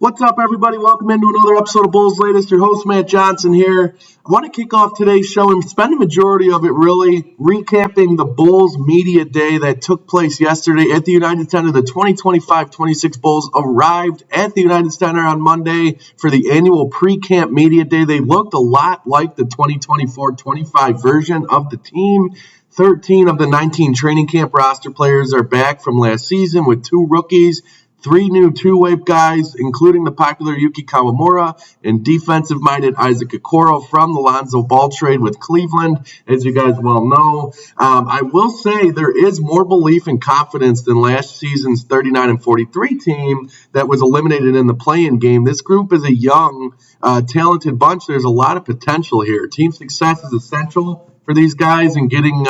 What's up, everybody? Welcome into another episode of Bulls Latest. Your host, Matt Johnson here. I want to kick off today's show and spend a majority of it really recapping the Bulls Media Day that took place yesterday at the United Center. The 2025-26 Bulls arrived at the United Center on Monday for the annual pre-camp Media Day. They looked a lot like the 2024-25 version of the team. 13 of the 19 training camp roster players are back from last season with 2 rookies. 3 new two-way guys, including the popular Yuki Kawamura and defensive-minded Isaac Okoro from the Lonzo Ball trade with Cleveland, as you guys well know. I will say there is more belief and confidence than last season's 39-43 team that was eliminated in the play-in game. This group is a young, talented bunch. There's a lot of potential here. Team success is essential for these guys and getting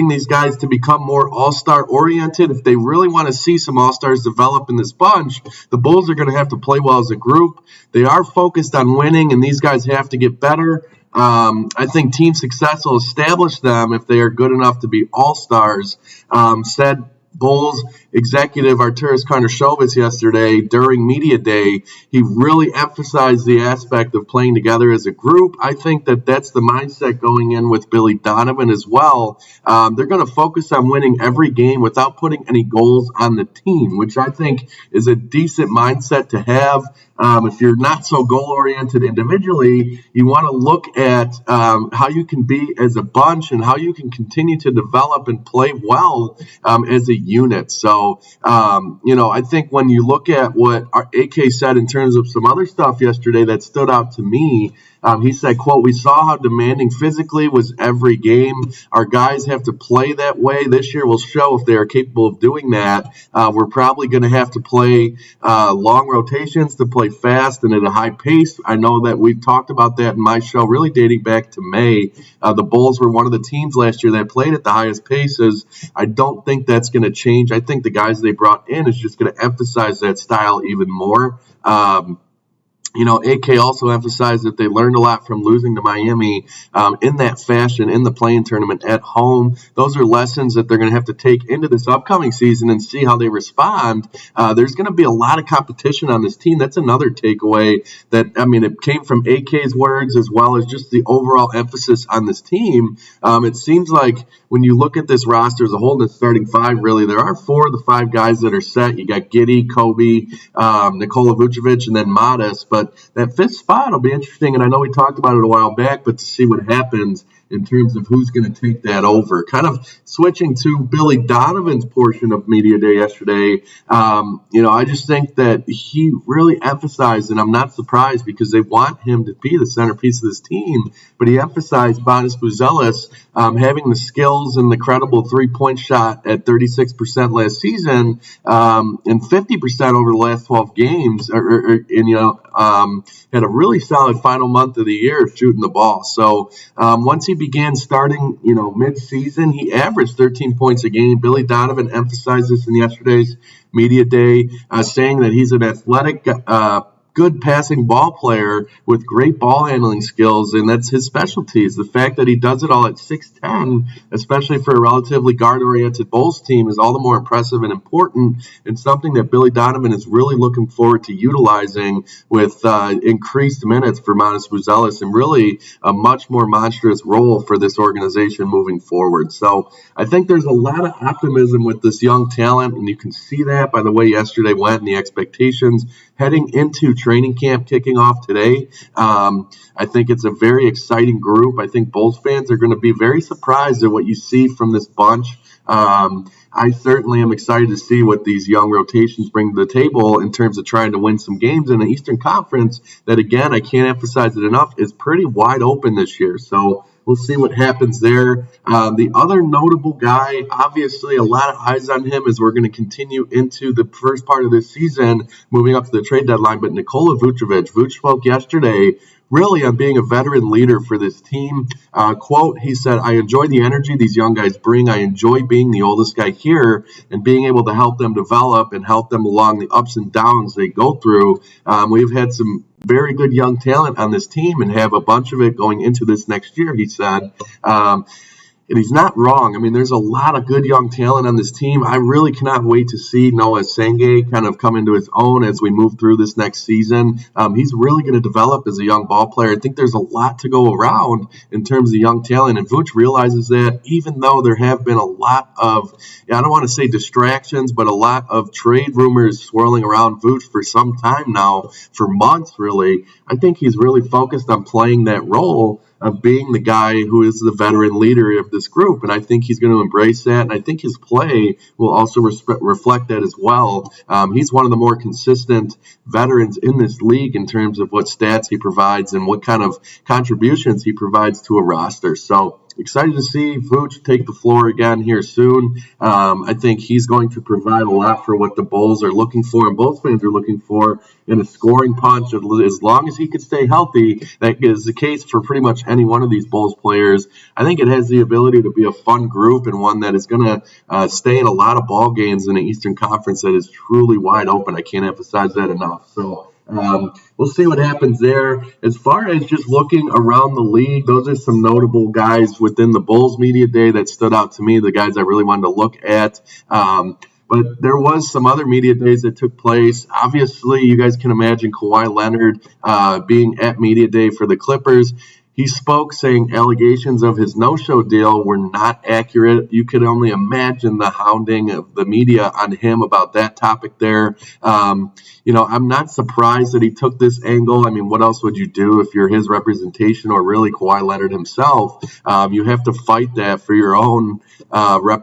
these guys to become more all-star oriented. If they really want to see some all-stars develop in this bunch, the Bulls are going to have to play well as a group. They are focused on winning, and these guys have to get better. I think team success will establish them if they are good enough to be all-stars, said Bulls executive Arturas Karnisovas yesterday during Media Day. He really emphasized the aspect of playing together as a group. I think that that's the mindset going in with Billy Donovan as well. They're going to focus on winning every game without putting any goals on the team, which I think is a decent mindset to have. If you're not so goal-oriented individually, you want to look at how you can be as a bunch and how you can continue to develop and play well as a unit. So, I think when you look at what our AK said in terms of some other stuff yesterday that stood out to me, he said, quote, "We saw how demanding physically was every game. Our guys have to play that way. This year will show if they are capable of doing that. We're probably going to have to play long rotations to play fast and at a high pace." I know that we've talked about that in my show, really dating back to May. The Bulls were one of the teams last year that played at the highest paces. I don't think that's going to change. I think the guys they brought in is just going to emphasize that style even more. AK also emphasized that they learned a lot from losing to Miami in that fashion in the play-in tournament at home. Those are lessons that they're going to have to take into this upcoming season and see how they respond. There's going to be a lot of competition on this team. That's another takeaway it came from AK's words as well as just the overall emphasis on this team. It seems like when you look at this roster as a whole, the starting 5, really, there are 4 of the 5 guys that are set. You got Giddey, Kobe, Nikola Vucevic, and then Modest. But that 5th spot will be interesting, and I know we talked about it a while back, but to see what happens in terms of who's going to take that over. Kind of switching to Billy Donovan's portion of Media Day yesterday, I just think that he really emphasized, and I'm not surprised because they want him to be the centerpiece of this team, but he emphasized Bonas Buzelis having the skills and the credible three-point shot at 36% last season and 50% over the last 12 games, had a really solid final month of the year shooting the ball. So once he began starting, mid-season, he averaged 13 points a game. Billy Donovan emphasized this in yesterday's Media Day, saying that he's an athletic, good passing ball player with great ball handling skills, and that's his specialties. The fact that he does it all at 6'10", especially for a relatively guard-oriented Bulls team, is all the more impressive and important, and something that Billy Donovan is really looking forward to utilizing with increased minutes for Bonas Buzelis and really a much more monstrous role for this organization moving forward. So I think there's a lot of optimism with this young talent, and you can see that by the way yesterday went and the expectations heading into training camp kicking off today. I think it's a very exciting group. I think Bulls fans are going to be very surprised at what you see from this bunch. I certainly am excited to see what these young rotations bring to the table in terms of trying to win some games in the Eastern Conference that, again, I can't emphasize it enough, is pretty wide open this year. So we'll see what happens there. The other notable guy, obviously a lot of eyes on him as we're going to continue into the first part of this season, moving up to the trade deadline, but Nikola Vucevic. Vuce spoke yesterday really on being a veteran leader for this team. Quote, he said, "I enjoy the energy these young guys bring. I enjoy being the oldest guy here and being able to help them develop and help them along the ups and downs they go through." We've had some very good young talent on this team and have a bunch of it going into this next year, he said. And he's not wrong. I mean, there's a lot of good young talent on this team. I really cannot wait to see Noah Senge kind of come into his own as we move through this next season. He's really going to develop as a young ball player. I think there's a lot to go around in terms of young talent, and Vooch realizes that, even though there have been a lot of, I don't want to say distractions, but a lot of trade rumors swirling around Vooch for some time now, for months really. I think he's really focused on playing that role of being the guy who is the veteran leader of this group. And I think he's going to embrace that. And I think his play will also reflect that as well. He's one of the more consistent veterans in this league in terms of what stats he provides and what kind of contributions he provides to a roster. So excited to see Vooch take the floor again here soon. I think he's going to provide a lot for what the Bulls are looking for and Bulls fans are looking for in a scoring punch. As long as he can stay healthy, that is the case for pretty much any one of these Bulls players. I think it has the ability to be a fun group and one that is going to stay in a lot of ball games in the Eastern Conference that is truly wide open. I can't emphasize that enough. So we'll see what happens there. As far as just looking around the league, those are some notable guys within the Bulls media day that stood out to me, the guys I really wanted to look at. But there was some other media days that took place. Obviously, you guys can imagine Kawhi Leonard being at media day for the Clippers. He spoke saying allegations of his no-show deal were not accurate. You could only imagine the hounding of the media on him about that topic there. I'm not surprised that he took this angle. I mean, what else would you do if you're his representation or really Kawhi Leonard himself? You have to fight that for your own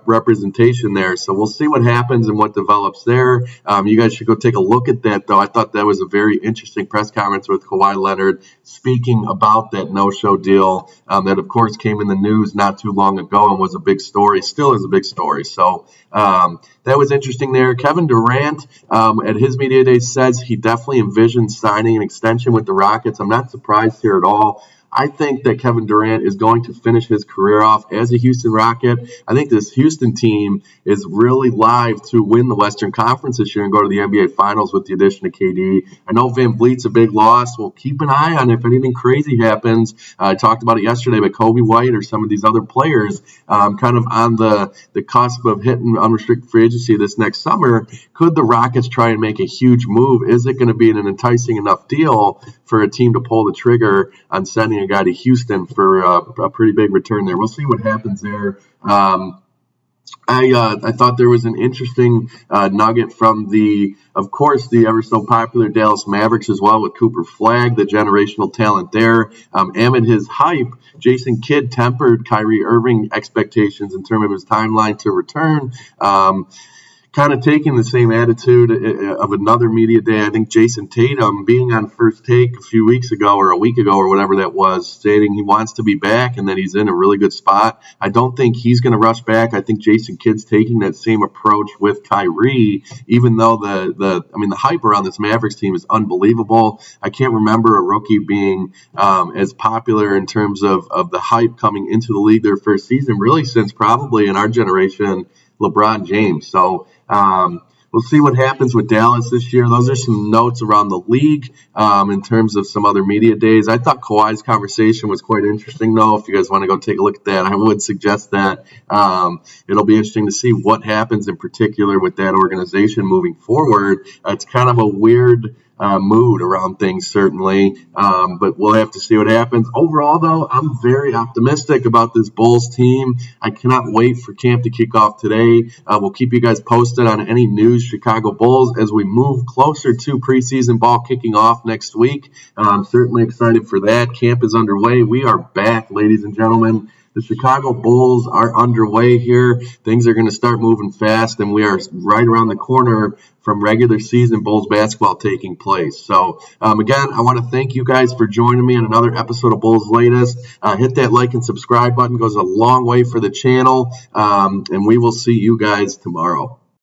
representation there. So we'll see what happens and what develops there. You guys should go take a look at that, though. I thought that was a very interesting press conference with Kawhi Leonard speaking about that no-show deal that, of course, came in the news not too long ago and was a big story, still is a big story. So that was interesting there. Kevin Durant at his media day says he definitely envisions signing an extension with the Rockets. I'm not surprised here at all. I think that Kevin Durant is going to finish his career off as a Houston Rocket. I think this Houston team is really live to win the Western Conference this year and go to the NBA Finals with the addition of KD. I know Van Vliet's a big loss. We'll keep an eye on it if anything crazy happens. I talked about it yesterday, but Kobe White or some of these other players kind of on the cusp of hitting unrestricted free agency this next summer. Could the Rockets try and make a huge move? Is it going to be an enticing enough deal for a team to pull the trigger on sending a guy to Houston for a pretty big return there? We'll see what happens there. I thought there was an interesting nugget from of course, the ever so popular Dallas Mavericks as well with Cooper Flagg, the generational talent there. Amid his hype, Jason Kidd tempered Kyrie Irving expectations in terms of his timeline to return. Kind of taking the same attitude of another media day. I think Jason Tatum being on First Take a few weeks ago or a week ago or whatever that was, stating he wants to be back and that he's in a really good spot. I don't think he's going to rush back. I think Jason Kidd's taking that same approach with Kyrie, even though the hype around this Mavericks team is unbelievable. I can't remember a rookie being as popular in terms of the hype coming into the league their first season, really since probably in our generation, LeBron James. So we'll see what happens with Dallas this year. Those are some notes around the league in terms of some other media days. I thought Kawhi's conversation was quite interesting, though. If you guys want to go take a look at that, I would suggest that. It'll be interesting to see what happens in particular with that organization moving forward. It's kind of a weird mood around things, certainly, but we'll have to see what happens. Overall, though, I'm very optimistic about this Bulls team. I cannot wait for camp to kick off today. We'll keep you guys posted on any news Chicago Bulls as we move closer to preseason ball kicking off next week. I'm certainly excited for that. Camp is underway. We are back, ladies and gentlemen. The Chicago Bulls are underway here. Things are going to start moving fast, and we are right around the corner from regular season Bulls basketball taking place. So, again, I want to thank you guys for joining me on another episode of Bulls Latest. Hit that like and subscribe button. It goes a long way for the channel, and we will see you guys tomorrow.